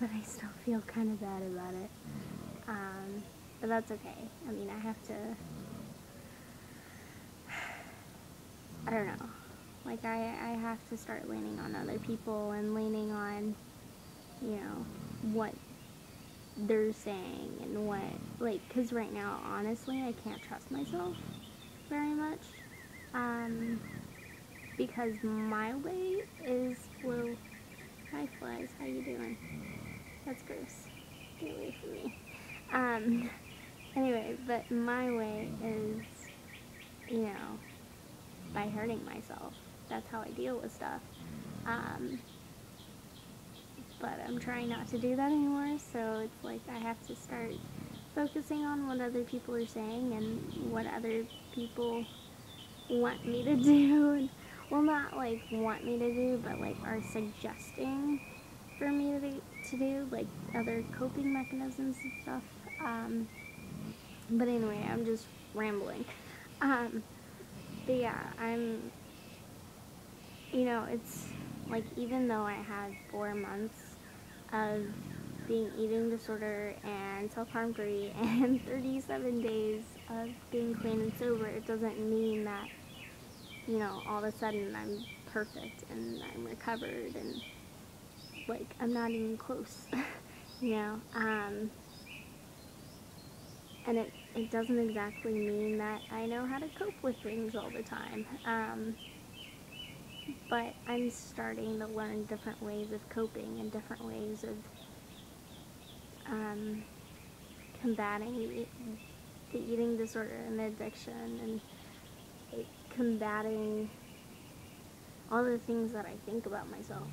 but I still feel kind of bad about it. But that's okay. I mean, I have to, I don't know. Like, I have to start leaning on other people and leaning on, you know, what they're saying and what, like, because right now, honestly, I can't trust myself very much. Because my way is, well, hi flies, how you doing? That's gross. Get away from me. Anyway, but my way is, you know, by hurting myself. That's how I deal with stuff. But I'm trying not to do that anymore, so it's like I have to start focusing on what other people are saying and what other people want me to do. And, well, not like want me to do, but like are suggesting for me to do, like other coping mechanisms and stuff. But anyway, I'm just rambling. But yeah, it's like even though I had 4 months of being eating disorder and self-harm free and 37 days of being clean and sober, it doesn't mean that, all of a sudden I'm perfect and I'm recovered and like I'm not even close, you know. And it doesn't exactly mean that I know how to cope with things all the time. But I'm starting to learn different ways of coping and different ways of combating the eating disorder and the addiction and combating all the things that I think about myself,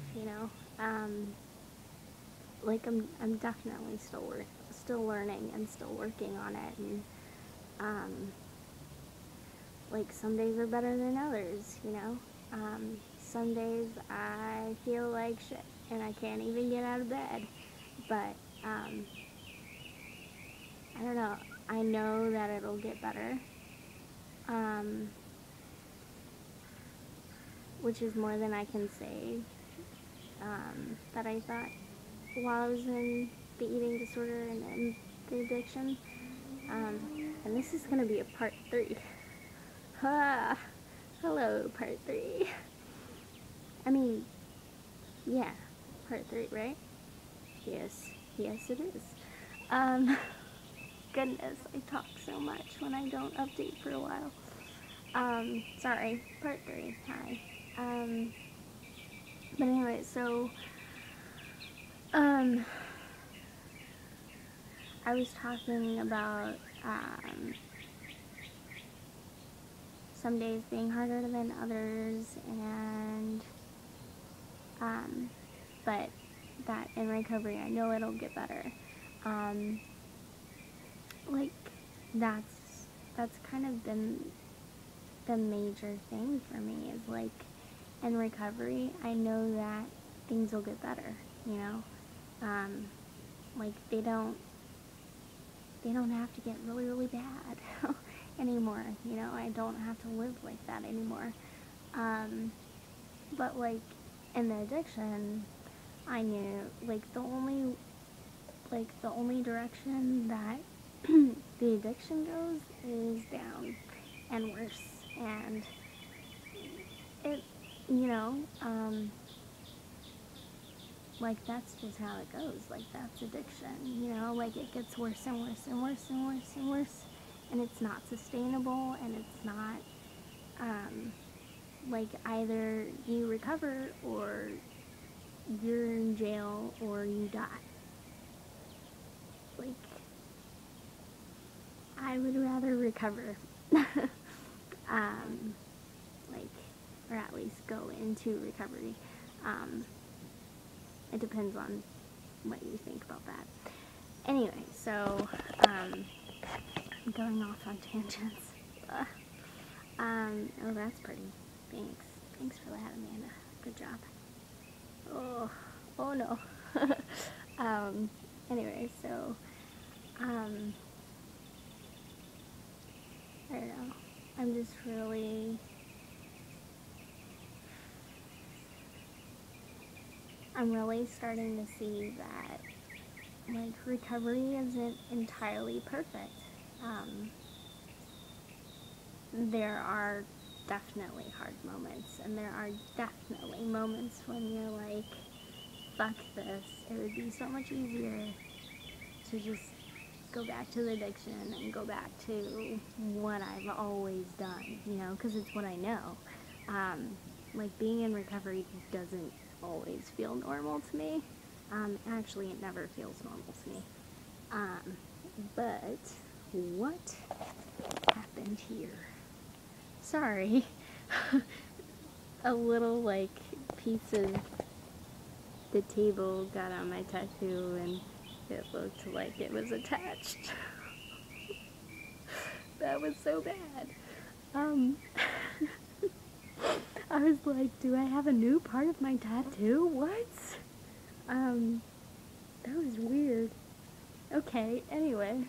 like I'm definitely still learning and still working on it, and like some days are better than others, some days I feel like shit and I can't even get out of bed, but I don't know, I know that it'll get better, which is more than I can say, that I thought while I was in the eating disorder and in the addiction. And this is going to be a part 3. Ah, hello, part 3. I mean, yeah, part 3, right? Yes, it is. Goodness, I talk so much when I don't update for a while. Sorry, part 3, hi. But anyway, so, I was talking about, some days being harder than others, and, but that in recovery, I know it'll get better. Like, that's kind of been the major thing for me, is like, in recovery, I know that things will get better, like, they don't have to get really, really bad anymore, I don't have to live like that anymore, but, like, in the addiction, I knew, like, the only direction that the addiction goes is down and worse, and it, like, that's just how it goes, like, that's addiction, like, it gets worse and worse and worse and worse and worse, and it's not sustainable, and it's not, like, either you recover, or you're in jail, or you die. Like, I would rather recover, like, or at least go into recovery. It depends on what you think about that. Anyway, so, I'm going off on tangents. Oh, that's pretty. Thanks for that, Amanda. Good job. Oh no. Anyway, so, I don't know. I'm just really, I'm really starting to see that like, recovery isn't entirely perfect. Um, there are definitely hard moments, and there are definitely moments when you're like, fuck this. It would be so much easier to just go back to the addiction and go back to what I've always done, you know, because it's what I know. Like, being in recovery doesn't always feel normal to me. Actually, it never feels normal to me. But what happened here? Sorry. A little, like, piece of the table got on my tattoo and it looked like it was attached. That was so bad. I was like, do I have a new part of my tattoo? What? That was weird. Okay, anyway.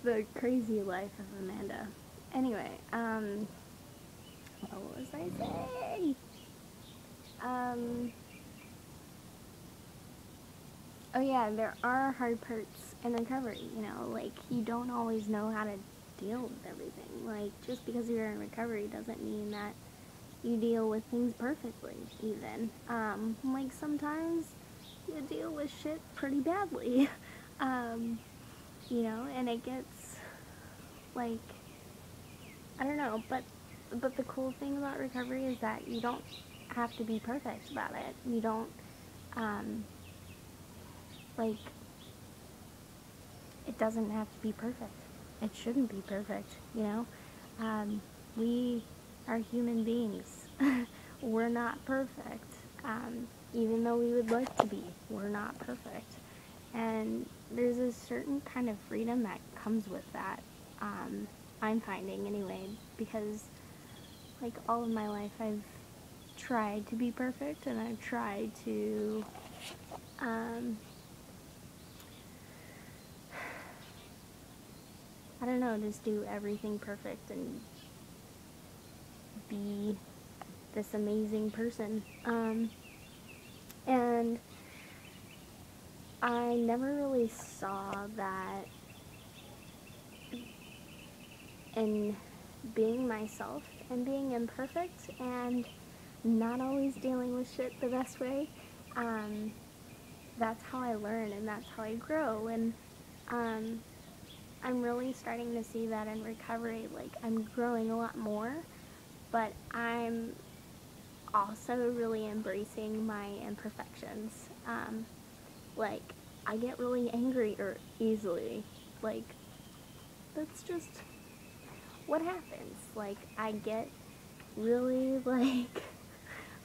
The crazy life of Amanda. Anyway, what was I saying? Oh yeah, there are hard parts in recovery, you know, like, you don't always know how to deal with everything. Like, just because you're in recovery doesn't mean that you deal with things perfectly, even. Like, sometimes you deal with shit pretty badly. You know, and it gets, like, I don't know, but the cool thing about recovery is that you don't have to be perfect about it. You don't, like, it doesn't have to be perfect. It shouldn't be perfect, you know? We are human beings. We're not perfect. Even though we would like to be, we're not perfect. And there's a certain kind of freedom that comes with that. I'm finding anyway, because, like, all of my life I've tried to be perfect, and I've tried to, I don't know, just do everything perfect and be this amazing person. And I never really saw that in being myself and being imperfect and not always dealing with shit the best way. That's how I learn and that's how I grow. And I'm really starting to see that in recovery. Like, I'm growing a lot more, but I'm also really embracing my imperfections. Like, I get really angry or easily. Like, that's just what happens. Like, I get really, like,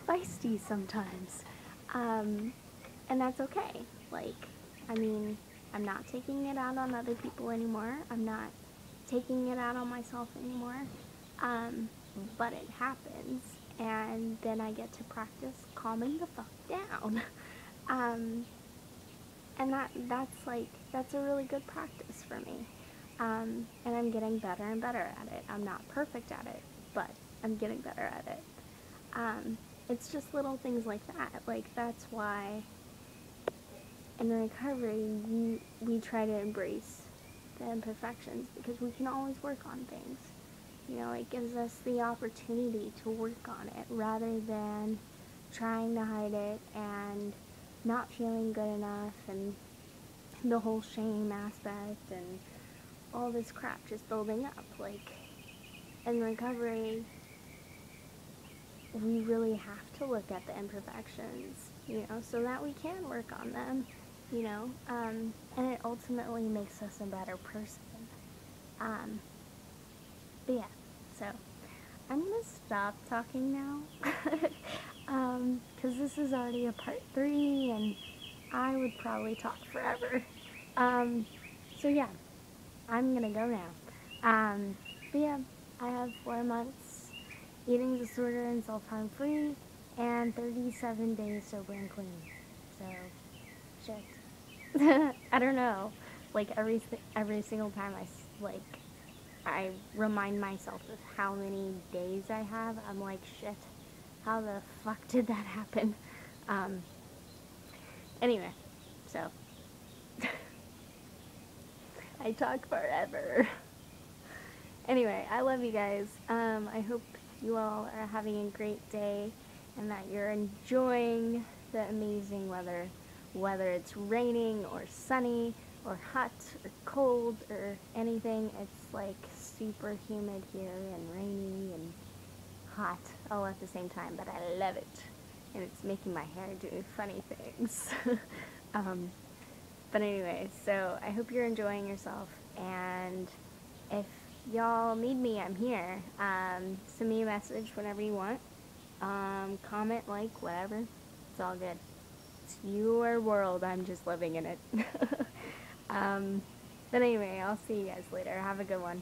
feisty sometimes. And that's okay. Like, I mean, I'm not taking it out on other people anymore. I'm not taking it out on myself anymore. But it happens, and then I get to practice calming the fuck down. And that's a really good practice for me. And I'm getting better and better at it. I'm not perfect at it, but I'm getting better at it. It's just little things like that. Like, that's why in recovery we try to embrace the imperfections, because we can always work on things. You know, it gives us the opportunity to work on it rather than trying to hide it and not feeling good enough and the whole shame aspect and all this crap just building up. Like, in recovery, we really have to look at the imperfections, you know, so that we can work on them, you know, and it ultimately makes us a better person. But yeah, so I'm gonna stop talking now, because this is already a part 3, and I would probably talk forever. So yeah, I'm gonna go now. But yeah, I have 4 months eating disorder and self-harm free, and 37 days sober and clean. So, shit. I don't know. Like, every single time I remind myself of how many days I have, I'm like, shit, how the fuck did that happen? Anyway, so I talk forever. Anyway, I love you guys. I hope you all are having a great day and that you're enjoying the amazing weather, whether it's raining or sunny or hot or cold or anything. It's like super humid here and rainy and hot all at the same time, but I love it. And it's making my hair do funny things. um, but anyway, so I hope you're enjoying yourself, and if y'all need me, I'm here. Send me a message whenever you want. Comment, like, whatever. It's all good. It's your world. I'm just living in it. um, but anyway, I'll see you guys later. Have a good one.